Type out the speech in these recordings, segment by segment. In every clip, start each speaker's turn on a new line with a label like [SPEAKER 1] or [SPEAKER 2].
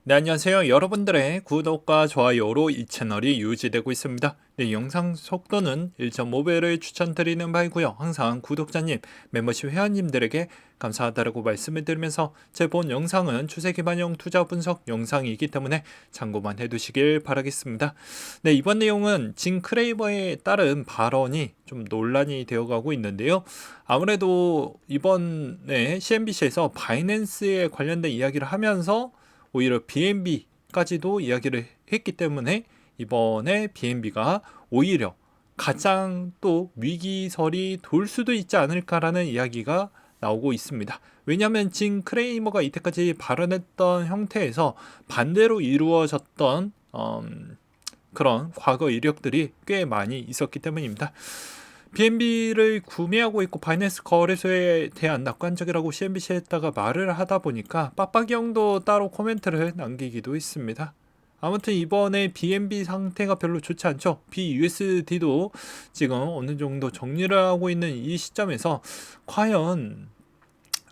[SPEAKER 1] 네, 안녕하세요. 여러분들의 구독과 좋아요로 이 채널이 유지되고 있습니다. 네, 영상 속도는 1.5배를 추천드리는 바이고요. 항상 구독자님, 멤버십 회원님들에게 감사하다고 말씀을 드리면서 제 본 영상은 추세 기반형 투자 분석 영상이기 때문에 참고만 해두시길 바라겠습니다. 네, 이번 내용은 진 크레이버에 따른 발언이 좀 논란이 되어가고 있는데요. 아무래도 이번에 CNBC에서 바이낸스에 관련된 이야기를 하면서 오히려 BNB까지도 이야기를 했기 때문에 이번에 BNB가 오히려 가장 또 위기설이 돌 수도 있지 않을까라는 이야기가 나오고 있습니다. 왜냐하면 진 크레이머가 이때까지 발언했던 형태에서 반대로 이루어졌던 그런 과거 이력들이 꽤 많이 있었기 때문입니다. BNB를 구매하고 있고 바이낸스 거래소에 대한 낙관적이라고 CNBC에다가 말을 하다 보니까 빡빡이 형도 따로 코멘트를 남기기도 했습니다. 아무튼 이번에 BNB 상태가 별로 좋지 않죠. BUSD도 지금 어느 정도 정리를 하고 있는 이 시점에서 과연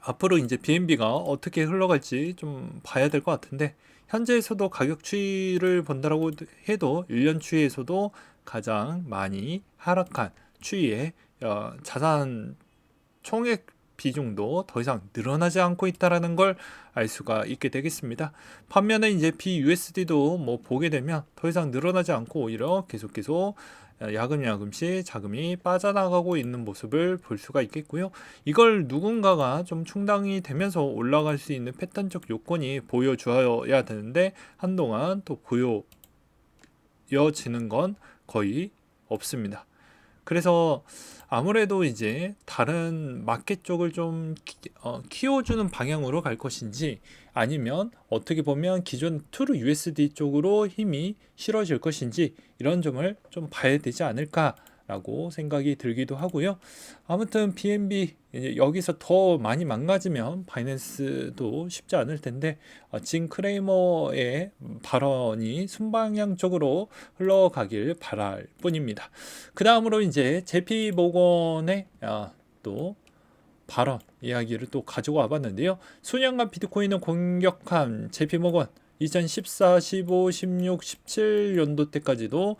[SPEAKER 1] 앞으로 이제 BNB가 어떻게 흘러갈지 좀 봐야 될 것 같은데, 현재에서도 가격 추이를 본다라고 해도 1년 추이에서도 가장 많이 하락한 추이에 자산 총액 비중도 더 이상 늘어나지 않고 있다라는 걸 알 수가 있게 되겠습니다. 반면에 이제 BUSD도 뭐 보게 되면 더 이상 늘어나지 않고 오히려 계속 야금야금씩 자금이 빠져나가고 있는 모습을 볼 수가 있겠고요. 이걸 누군가가 좀 충당이 되면서 올라갈 수 있는 패턴적 요건이 보여줘야 되는데 한동안 또 보여지는 건 거의 없습니다. 그래서 아무래도 이제 다른 마켓 쪽을 좀 키워주는 방향으로 갈 것인지, 아니면 어떻게 보면 기존 트루 USD 쪽으로 힘이 실어질 것인지, 이런 점을 좀 봐야 되지 않을까라고 생각이 들기도 하고요. 아무튼 BNB 이제 여기서 더 많이 망가지면 바이낸스도 쉽지 않을 텐데, 진 크레이머의 발언이 순방향적으로 흘러가길 바랄 뿐입니다. 그 다음으로 이제 JP 모건의 또 발언 이야기를 또 가지고 와봤는데요. 수년간 비트코인을 공격한 JP 모건 2014, 15, 16, 17년도 때까지도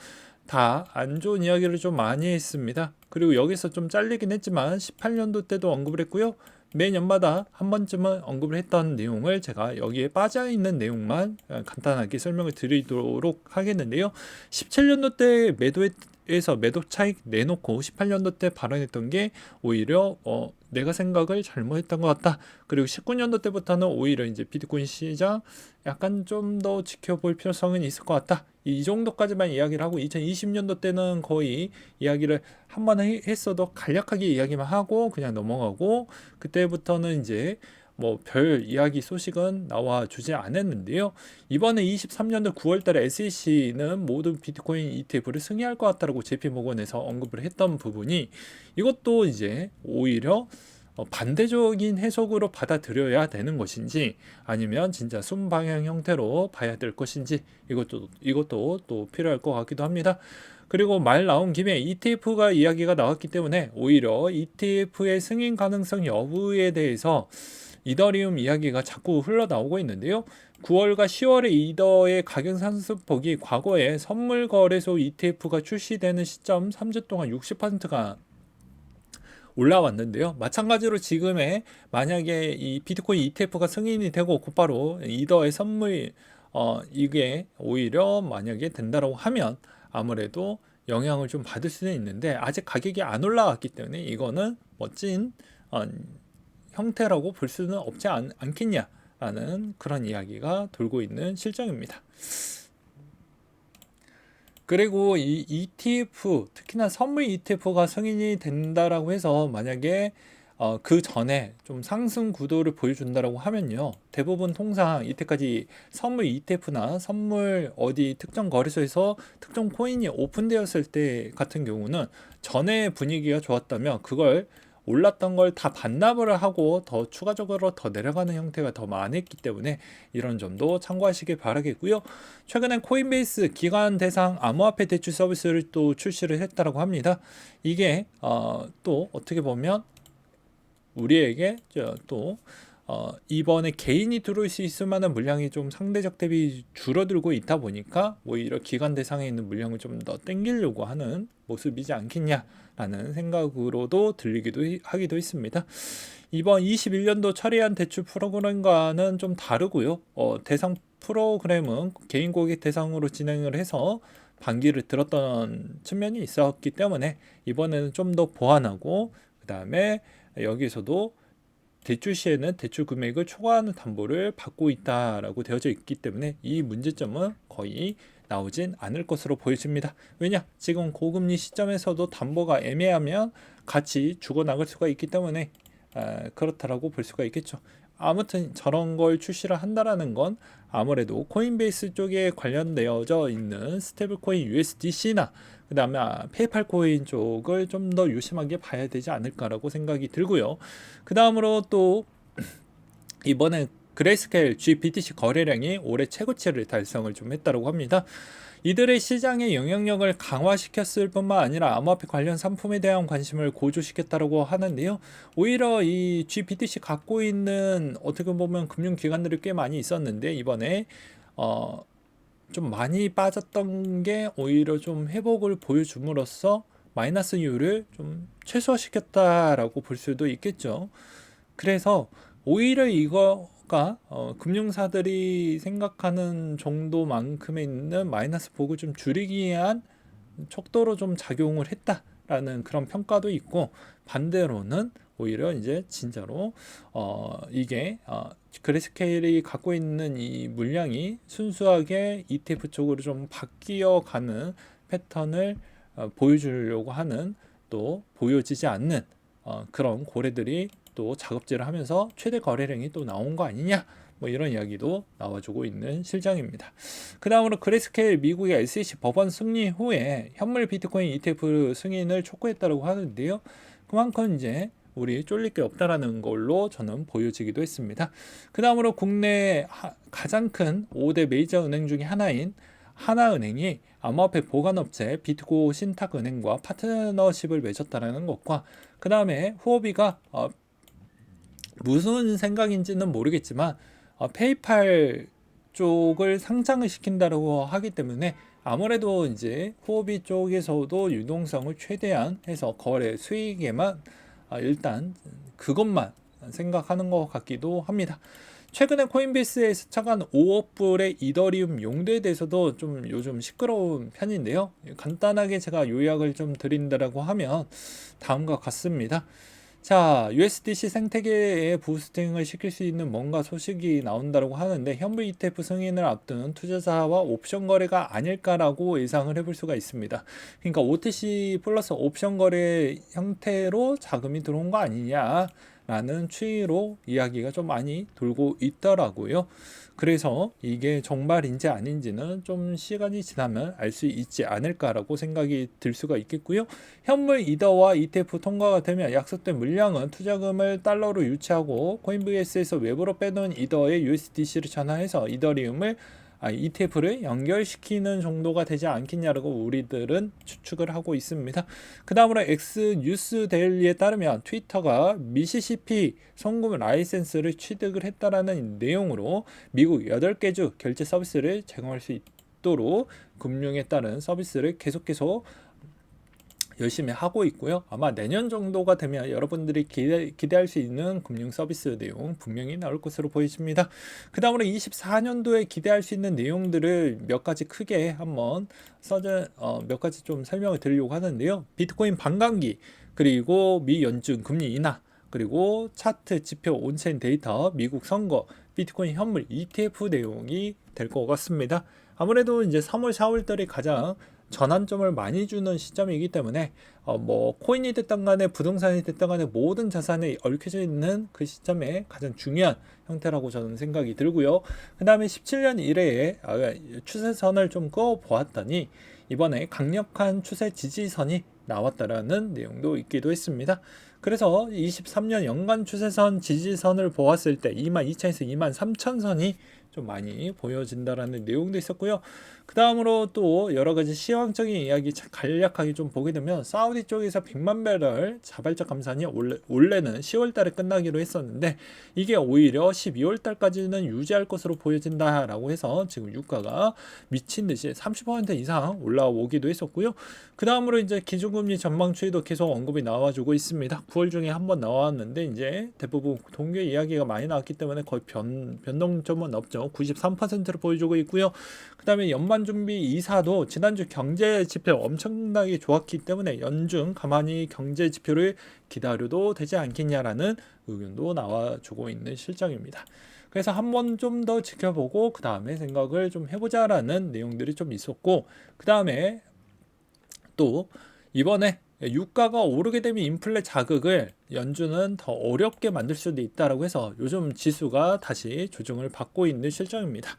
[SPEAKER 1] 다 안 좋은 이야기를 좀 많이 했습니다. 그리고 여기서 좀 잘리긴 했지만 18년도 때도 언급을 했고요. 매년마다 한 번쯤은 언급을 했던 내용을 제가 여기에 빠져있는 내용만 간단하게 설명을 드리도록 하겠는데요. 17년도 때 매도에서 매도 차익 내놓고 18년도 때 발언했던 게 오히려 내가 생각을 잘못했던 것 같다. 그리고 19년도 때부터는 오히려 이제 비트코인 시장 약간 좀 더 지켜볼 필요성은 있을 것 같다. 이 정도까지만 이야기를 하고 2020년도 때는 거의 이야기를 한 번 했어도 간략하게 이야기만 하고 그냥 넘어가고, 그때부터는 이제 뭐 별 이야기 소식은 나와 주지 않았는데요. 이번에 23년도 9월 달에 SEC는 모든 비트코인 ETF를 승인할 것 같다라고 JP모건에서 언급을 했던 부분이, 이것도 이제 오히려 반대적인 해석으로 받아들여야 되는 것인지, 아니면 진짜 순방향 형태로 봐야 될 것인지, 이것도 또 필요할 것 같기도 합니다. 그리고 말 나온 김에 ETF가 이야기가 나왔기 때문에 오히려 ETF의 승인 가능성 여부에 대해서 이더리움 이야기가 자꾸 흘러나오고 있는데요. 9월과 10월에 이더의 가격 상승폭이 과거에 선물 거래소 ETF가 출시되는 시점 3주 동안 60%가 올라왔는데요. 마찬가지로 지금의 만약에 이 비트코인 ETF가 승인이 되고 곧바로 이더의 선물 이게 오히려 만약에 된다라고 하면 아무래도 영향을 좀 받을 수는 있는데, 아직 가격이 안 올라왔기 때문에 이거는 멋진 형태라고 볼 수는 없지 않겠냐라는 그런 이야기가 돌고 있는 실정입니다. 그리고 이 ETF, 특히나 선물 ETF가 승인이 된다라고 해서 만약에 그 전에 좀 상승 구도를 보여준다라고 하면요, 대부분 통상 이때까지 선물 ETF나 선물 어디 특정 거래소에서 특정 코인이 오픈되었을 때 같은 경우는 전에 분위기가 좋았다면 그걸 올랐던 걸 다 반납을 하고 더 추가적으로 더 내려가는 형태가 더 많았기 때문에 이런 점도 참고하시길 바라겠고요. 최근에 코인베이스 기관 대상 암호화폐 대출 서비스를 또 출시를 했다라고 합니다. 이게 또 어떻게 보면 우리에게 또 이번에 개인이 들어올 수 있을 만한 물량이 좀 상대적 대비 줄어들고 있다 보니까 오히려 기관 대상에 있는 물량을 좀 더 땡기려고 하는 모습이지 않겠냐라는 생각으로도 하기도 했습니다. 이번 21년도 처리한 대출 프로그램과는 좀 다르고요. 대상 프로그램은 개인 고객 대상으로 진행을 해서 반기를 들었던 측면이 있었기 때문에 이번에는 좀 더 보완하고, 그 다음에 여기서도 대출 시에는 대출 금액을 초과하는 담보를 받고 있다라고 되어져 있기 때문에 이 문제점은 거의 나오진 않을 것으로 보여집니다. 왜냐? 지금 고금리 시점에서도 담보가 애매하면 같이 죽어나갈 수가 있기 때문에 그렇다라고 볼 수가 있겠죠. 아무튼 저런 걸 출시를 한다라는 건 아무래도 코인베이스 쪽에 관련되어져 있는 스테이블 코인 USDC나 그 다음에 페이팔 코인 쪽을 좀 더 유심하게 봐야 되지 않을까라고 생각이 들고요. 그 다음으로 또 이번에 그레이스케일 GBTC 거래량이 올해 최고치를 달성을 좀 했다고 합니다. 이들의 시장의 영향력을 강화시켰을 뿐만 아니라 암호화폐 관련 상품에 대한 관심을 고조시켰다고 하는데요. 오히려 이 GBTC 갖고 있는 어떻게 보면 금융기관들이 꽤 많이 있었는데 이번에 좀 많이 빠졌던 게 오히려 좀 회복을 보여줌으로써 마이너스 이율을 좀 최소화시켰다라고 볼 수도 있겠죠. 그래서 오히려 이거가 금융사들이 생각하는 정도만큼의 있는 마이너스 폭을 좀 줄이기 위한 척도로 좀 작용을 했다라는 그런 평가도 있고, 반대로는 오히려 이제 진짜로 이게 그레이스케일이 갖고 있는 이 물량이 순수하게 ETF 쪽으로 좀 바뀌어가는 패턴을 보여주려고 하는, 또 보여지지 않는 그런 고래들이 또 작업질을 하면서 최대 거래량이 또 나온 거 아니냐, 뭐 이런 이야기도 나와주고 있는 실정입니다. 그 다음으로 그레이스케일 미국의 SEC 법원 승리 후에 현물 비트코인 ETF 승인을 촉구했다고 하는데요. 그만큼 이제 우리 쫄릴 게 없다라는 걸로 저는 보여지기도 했습니다. 그 다음으로 국내 가장 큰 5대 메이저 은행 중에 하나인 하나은행이 암호화폐 보관업체 비트고 신탁은행과 파트너십을 맺었다는 것과, 그 다음에 후오비가 무슨 생각인지는 모르겠지만 페이팔 쪽을 상장을 시킨다고 하기 때문에 아무래도 이제 후오비 쪽에서도 유동성을 최대한 해서 거래 수익에만 일단 그것만 생각하는 것 같기도 합니다. 최근에 코인베이스에 스쳐간 5억 불의 이더리움 용도에 대해서도 좀 요즘 시끄러운 편인데요. 간단하게 제가 요약을 좀 드린다라고 하면 다음과 같습니다. 자, USDC 생태계에 부스팅을 시킬 수 있는 뭔가 소식이 나온다고 하는데 현물 ETF 승인을 앞둔 투자자와 옵션 거래가 아닐까라고 예상을 해볼 수가 있습니다. 그러니까 OTC 플러스 옵션 거래 형태로 자금이 들어온 거 아니냐라는 추이로 이야기가 좀 많이 돌고 있더라고요. 그래서 이게 정말인지 아닌지는 좀 시간이 지나면 알 수 있지 않을까라고 생각이 들 수가 있겠고요. 현물 이더와 ETF 통과가 되면 약속된 물량은 투자금을 달러로 유치하고 코인베이스에서 외부로 빼놓은 이더에 USDC를 전환해서 이더리움을 ETF를 연결시키는 정도가 되지 않겠냐라고 우리들은 추측을 하고 있습니다. 그 다음으로 엑스뉴스 데일리에 따르면 트위터가 미시시피 송금 라이센스를 취득을 했다라는 내용으로 미국 8개 주 결제 서비스를 제공할 수 있도록 금융에 따른 서비스를 계속 열심히 하고 있고요. 아마 내년 정도가 되면 여러분들이 기대할 수 있는 금융 서비스 내용 분명히 나올 것으로 보여집니다. 그 다음으로 24년도에 기대할 수 있는 내용들을 몇 가지 크게 한번 몇 가지 좀 설명을 드리려고 하는데요. 비트코인 반감기, 그리고 미 연준 금리 인하, 그리고 차트 지표 온체인 데이터, 미국 선거, 비트코인 현물 ETF 내용이 될 것 같습니다. 아무래도 이제 3월, 4월달이 가장 전환점을 많이 주는 시점이기 때문에 뭐 코인이 됐든 간에 부동산이 됐든 간에 모든 자산에 얽혀져 있는 그 시점에 가장 중요한 형태라고 저는 생각이 들고요. 그 다음에 17년 이래에 추세선을 좀 그어 보았더니 이번에 강력한 추세 지지선이 나왔다라는 내용도 있기도 했습니다. 그래서 23년 연간 추세선 지지선을 보았을 때 22,000에서 23,000선이 좀 많이 보여진다라는 내용도 있었고요. 그 다음으로 또 여러 가지 시황적인 이야기 간략하게 좀 보게 되면 사우디 쪽에서 100만 배럴 자발적 감산이 원래는 10월 달에 끝나기로 했었는데 이게 오히려 12월 달까지는 유지할 것으로 보여진다라고 해서 지금 유가가 미친 듯이 30% 이상 올라오기도 했었고요. 그 다음으로 이제 기준금리 전망 추이도 계속 언급이 나와주고 있습니다. 9월 중에 한번 나왔는데 이제 대부분 동계 이야기가 많이 나왔기 때문에 거의 변동점은 없죠. 93%를 보여주고 있고요. 그 다음에 연말준비 이사도 지난주 경제 지표 엄청나게 좋았기 때문에 연중 가만히 경제 지표를 기다려도 되지 않겠냐라는 의견도 나와주고 있는 실정입니다. 그래서 한번 좀 더 지켜보고 그 다음에 생각을 좀 해보자라는 내용들이 좀 있었고, 그 다음에 또 이번에 유가가 오르게 되면 인플레 자극을 연준은 더 어렵게 만들 수도 있다라고 해서 요즘 지수가 다시 조정을 받고 있는 실정입니다.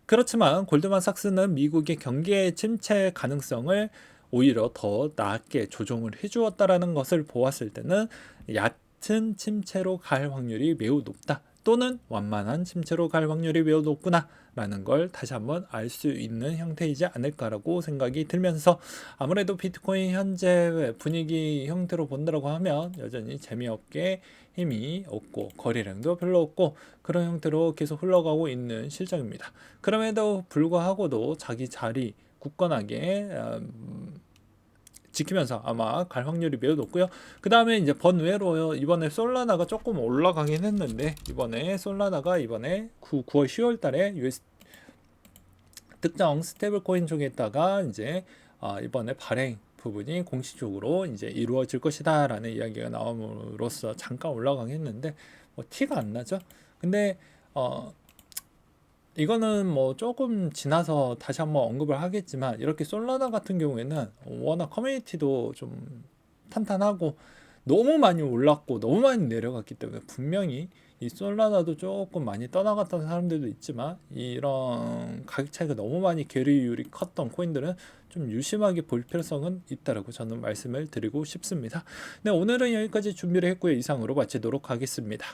[SPEAKER 1] 그렇지만 골드만삭스는 미국의 경기 침체 가능성을 오히려 더 낮게 조정을 해주었다라는 것을 보았을 때는 얕은 침체로 갈 확률이 매우 높다, 또는 완만한 침체로 갈 확률이 매우 높구나 라는 걸 다시 한번 알 수 있는 형태이지 않을까라고 생각이 들면서, 아무래도 비트코인 현재 분위기 형태로 본다고 하면 여전히 재미없게 힘이 없고 거래량도 별로 없고 그런 형태로 계속 흘러가고 있는 실정입니다. 그럼에도 불구하고도 자기 자리 굳건하게 지키면서 아마 갈 확률이 매우 높고요. 그 다음에 이제 번외로 이번에 솔라나가 조금 올라가긴 했는데, 이번에 솔라나가 이번에 9월 10월 달에 US 특정 스테이블 코인 쪽에다가 이제 이번에 발행 부분이 공식적으로 이제 이루어질 것이다라는 이야기가 나옴으로써 잠깐 올라가긴 했는데 뭐 티가 안 나죠. 근데 이거는 뭐 조금 지나서 다시 한번 언급을 하겠지만, 이렇게 솔라나 같은 경우에는 워낙 커뮤니티도 좀 탄탄하고 너무 많이 올랐고 너무 많이 내려갔기 때문에 분명히 이 솔라나도 조금 많이 떠나갔던 사람들도 있지만, 이런 가격 차이가 너무 많이 괴리율이 컸던 코인들은 좀 유심하게 볼 필요성은 있다라고 저는 말씀을 드리고 싶습니다. 네, 오늘은 여기까지 준비를 했고요. 이상으로 마치도록 하겠습니다.